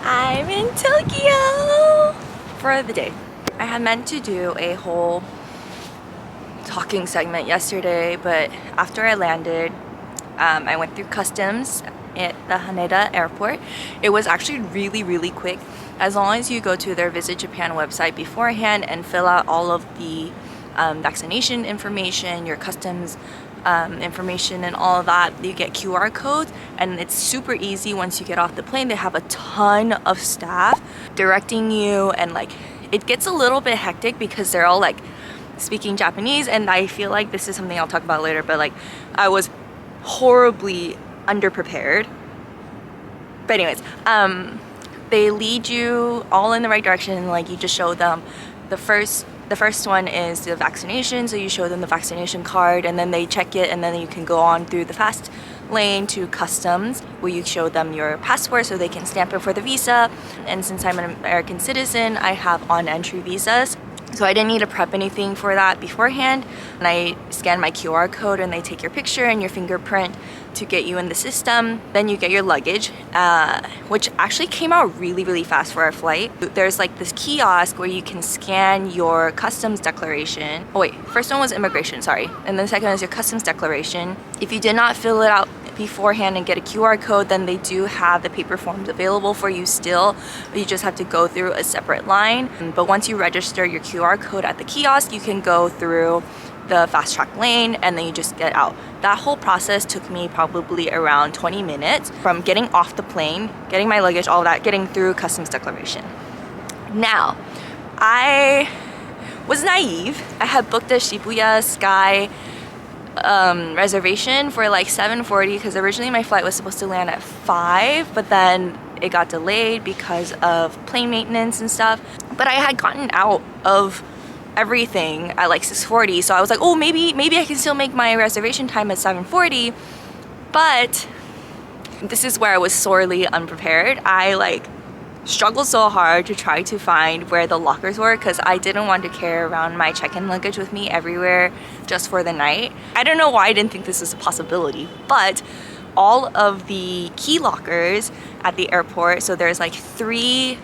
I'm in Tokyo for the day. I had meant to do a whole talking segment yesterday, but after I landed, I went through customs at the Haneda airport. It was actually really quick. As long as you go to their Visit Japan website beforehand and fill out all of the vaccination information, your customs information and all of that, you get QR codes, and it's super easy once you get off the plane. They have a ton of staff directing you, and like it gets a little bit hectic because they're all like speaking Japanese, and I feel like this is something I'll talk about later, but like I was horribly underprepared. But anyways, they lead you all in the right direction. Like you just show them the first one is the vaccination, so you show them the vaccination card, and then they check it, and then you can go on through the fast lane to customs, where you show them your passport so they can stamp it for the visa. And since I'm an American citizen, I have on-entry visas, so I didn't need to prep anything for that beforehand. And I scan my QR code, and they take your picture and your fingerprint to get you in the system. Then you get your luggage, which actually came out really fast for our flight. There's like this kiosk where you can scan your customs declaration. Oh wait, first one was immigration, sorry. And then the second one is your customs declaration. If you did not fill it out beforehand and get a QR code, then they do have the paper forms available for you still, but you just have to go through a separate line. But once you register your QR code at the kiosk, you can go through the fast track lane, and then you just get out. That whole process took me probably around 20 minutes from getting off the plane, getting my luggage, all of that, getting through customs declaration. Now, I was naive. I had booked a Shibuya Sky reservation for like 7:40 because originally my flight was supposed to land at 5, but then it got delayed because of plane maintenance and stuff. But I had gotten out of everything at like 6:40, so I was like, oh, maybe I can still make my reservation time at 7:40. But this is where I was sorely unprepared. I like struggled so hard to try to find where the lockers were because I didn't want to carry around my check-in luggage with me everywhere just for the night. I don't know why I didn't think this was a possibility, but all of the key lockers at the airport, so there's like 3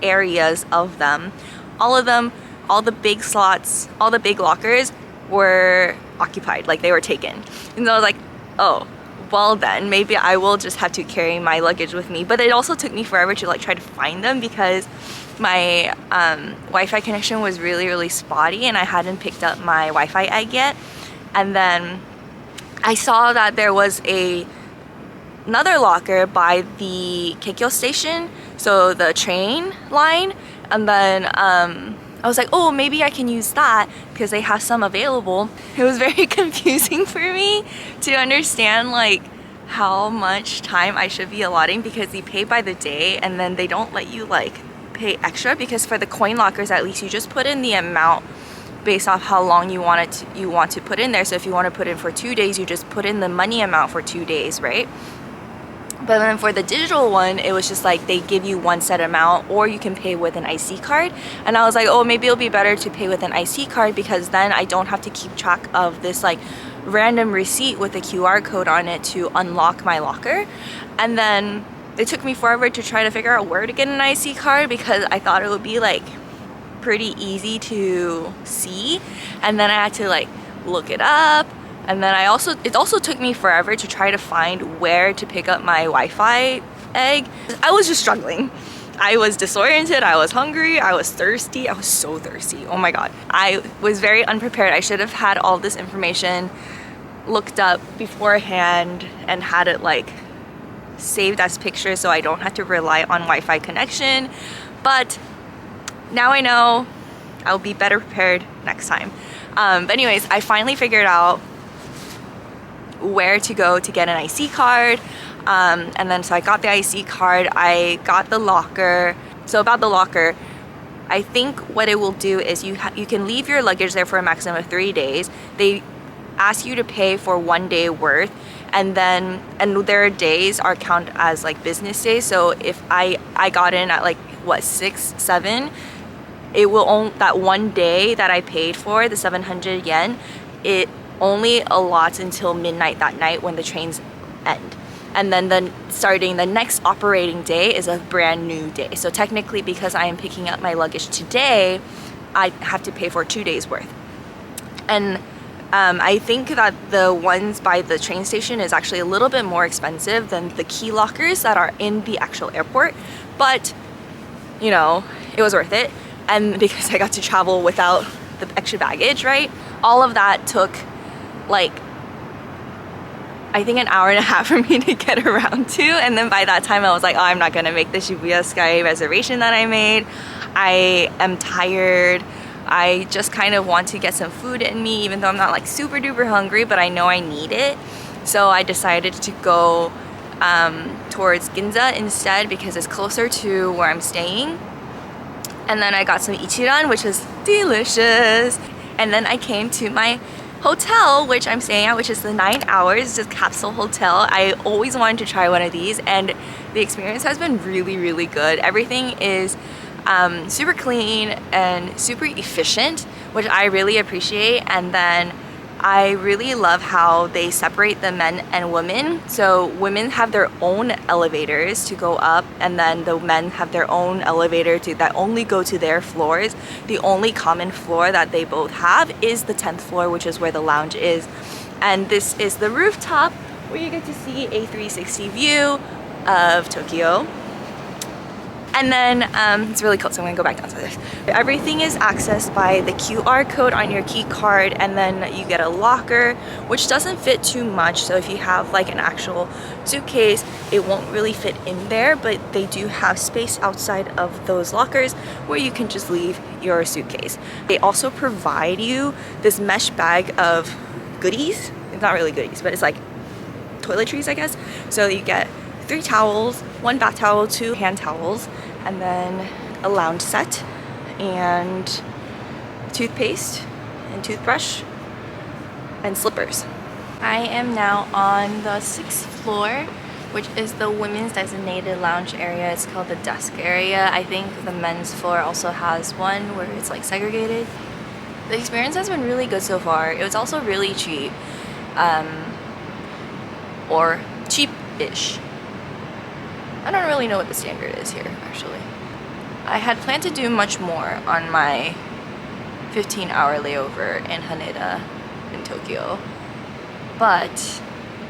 areas of them, all the big slots, all the big lockers were occupied, like they were taken. And so I was like, oh, well then maybe I will just have to carry my luggage with me. But it also took me forever to like try to find them because my Wi-Fi connection was really spotty, and I hadn't picked up my Wi-Fi egg yet. And then I saw that there was another locker by the Keikyo station, so the train line, and then I was like, oh, maybe I can use that because they have some available. It was very confusing for me to understand like how much time I should be allotting because you pay by the day, and then they don't let you like pay extra, because for the coin lockers at least you just put in the amount based off how long you want to put in there. So if you want to put in for 2 days, you just put in the money amount for 2 days, right? But then for the digital one, it was just like they give you one set amount, or you can pay with an IC card. And I was like, oh, maybe it'll be better to pay with an IC card because then I don't have to keep track of this like random receipt with a QR code on it to unlock my locker. And then it took me forever to try to figure out where to get an IC card because I thought it would be like pretty easy to see. And then I had to like look it up. And then it also took me forever to try to find where to pick up my Wi-Fi egg. I was just struggling. I was disoriented, I was hungry, I was thirsty. I was so thirsty, oh my god. I was very unprepared. I should have had all this information looked up beforehand and had it like saved as pictures so I don't have to rely on Wi-Fi connection. But now I know I'll be better prepared next time. But anyways, I finally figured out where to go to get an IC card. And then so I got the IC card, I got the locker. So about the locker, I think what it will do is you can leave your luggage there for a maximum of 3 days. They ask you to pay for 1 day worth, and their days are counted as like business days. So if I got in at like what, 6, 7, it will only, that 1 day that I paid for, the 700 yen, it only allots until midnight that night when the trains end. And then starting the next operating day is a brand new day. So technically, because I am picking up my luggage today, I have to pay for 2 days worth. And I think that the ones by the train station is actually a little bit more expensive than the key lockers that are in the actual airport. But, you know, it was worth it. And because I got to travel without the extra baggage, right? All of that took like, I think, an hour and a half for me to get around to. And then by that time I was like, oh, I'm not gonna make the Shibuya Sky reservation that I made. I am tired. I just kind of want to get some food in me, even though I'm not like super duper hungry, but I know I need it. So I decided to go towards Ginza instead because it's closer to where I'm staying. And then I got some ichiran, which is delicious. And then I came to my hotel, which I'm staying at, which is the 9hours, just capsule hotel. I always wanted to try one of these, and the experience has been really, really good. Everything is super clean and super efficient, which I really appreciate. And then I really love how they separate the men and women. So women have their own elevators to go up, and then the men have their own elevator that only go to their floors. The only common floor that they both have is the 10th floor, which is where the lounge is. And this is the rooftop where you get to see a 360 view of Tokyo. And then it's really cold, so I'm gonna go back downstairs. Everything is accessed by the QR code on your key card, and then you get a locker, which doesn't fit too much. So if you have like an actual suitcase, it won't really fit in there, but they do have space outside of those lockers where you can just leave your suitcase. They also provide you this mesh bag of goodies. It's not really goodies, but it's like toiletries, I guess. So you get 3 towels, 1 bath towel, 2 hand towels, and then a lounge set, and toothpaste and toothbrush and slippers. I am now on the 6th floor, which is the women's designated lounge area. It's called the desk area. I think the men's floor also has one where it's like segregated. The experience has been really good so far. It was also really cheap, or cheap-ish. I don't really know what the standard is here, actually. I had planned to do much more on my 15-hour layover in Haneda in Tokyo, but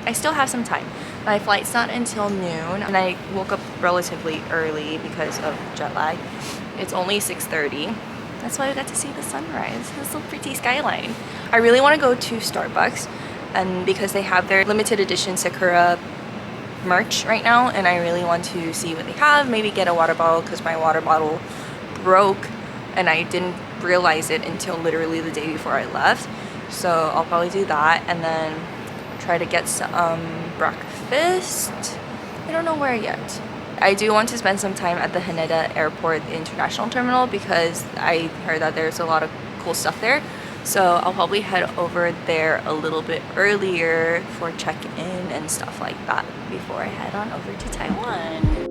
I still have some time. My flight's not until noon, and I woke up relatively early because of jet lag. It's only 6:30. That's why I got to see the sunrise. This little pretty skyline. I really want to go to Starbucks, and because they have their limited edition Sakura merch right now, and I really want to see what they have. Maybe get a water bottle because my water bottle broke and I didn't realize it until literally the day before I left. So I'll probably do that, and then try to get some breakfast. I don't know where yet. I do want to spend some time at the Haneda Airport International Terminal because I heard that there's a lot of cool stuff there. So I'll probably head over there a little bit earlier for check-in and stuff like that before I head on over to Taiwan.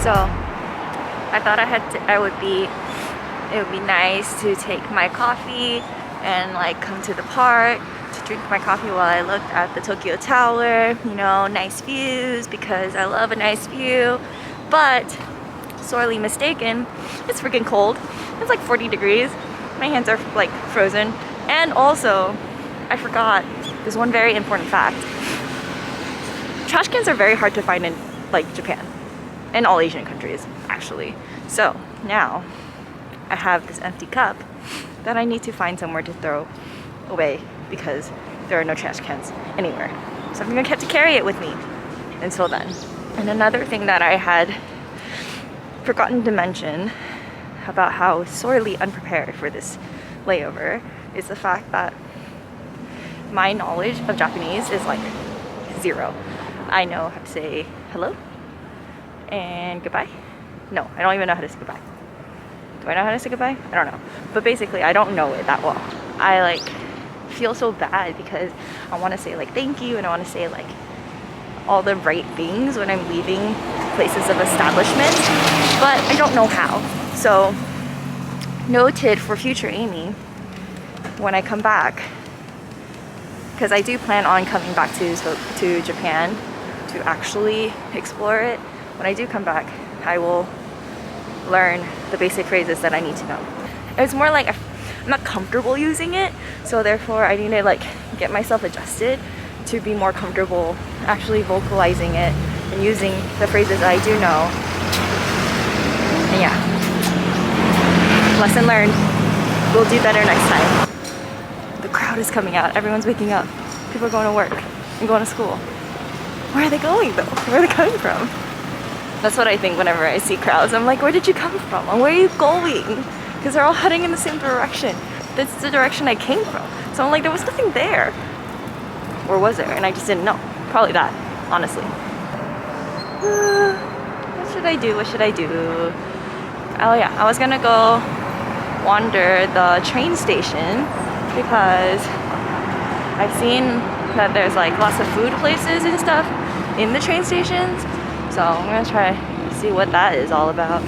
So I thought it would be nice to take my coffee and like come to the park to drink my coffee while I looked at the Tokyo Tower, you know, nice views because I love a nice view. But sorely mistaken, it's freaking cold. It's like 40 degrees. My hands are like frozen. And also, I forgot, there's one very important fact. Trash cans are very hard to find in like Japan. in all Asian countries actually. So now I have this empty cup that I need to find somewhere to throw away because there are no trash cans anywhere. So I'm gonna have to carry it with me until then. And another thing that I had forgotten to mention about how sorely unprepared for this layover is the fact that my knowledge of Japanese is like zero. I know how to say hello and goodbye. No, I don't even know how to say goodbye. Do I know how to say goodbye? I don't know. But basically, I don't know it that well. I like feel so bad because I want to say like thank you and I want to say like all the right things when I'm leaving places of establishment, but I don't know how. So noted for future Amy when I come back, because I do plan on coming back to Japan to actually explore it. When I do come back, I will learn the basic phrases that I need to know. It's more like I'm not comfortable using it, so therefore I need to like get myself adjusted to be more comfortable actually vocalizing it and using the phrases that I do know. And yeah, lesson learned. We'll do better next time. The crowd is coming out. Everyone's waking up. People are going to work and going to school. Where are they going though? Where are they coming from? That's what I think whenever I see crowds. I'm like, where did you come from? And where are you going? Because they're all heading in the same direction. That's the direction I came from. So I'm like, there was nothing there. Or was there? And I just didn't know. Probably that, honestly. What should I do? What should I do? Oh yeah, I was gonna go wander the train station because I've seen that there's like lots of food places and stuff in the train stations. So I'm gonna try to see what that is all about.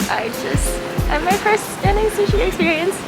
I just had my first standing sushi experience.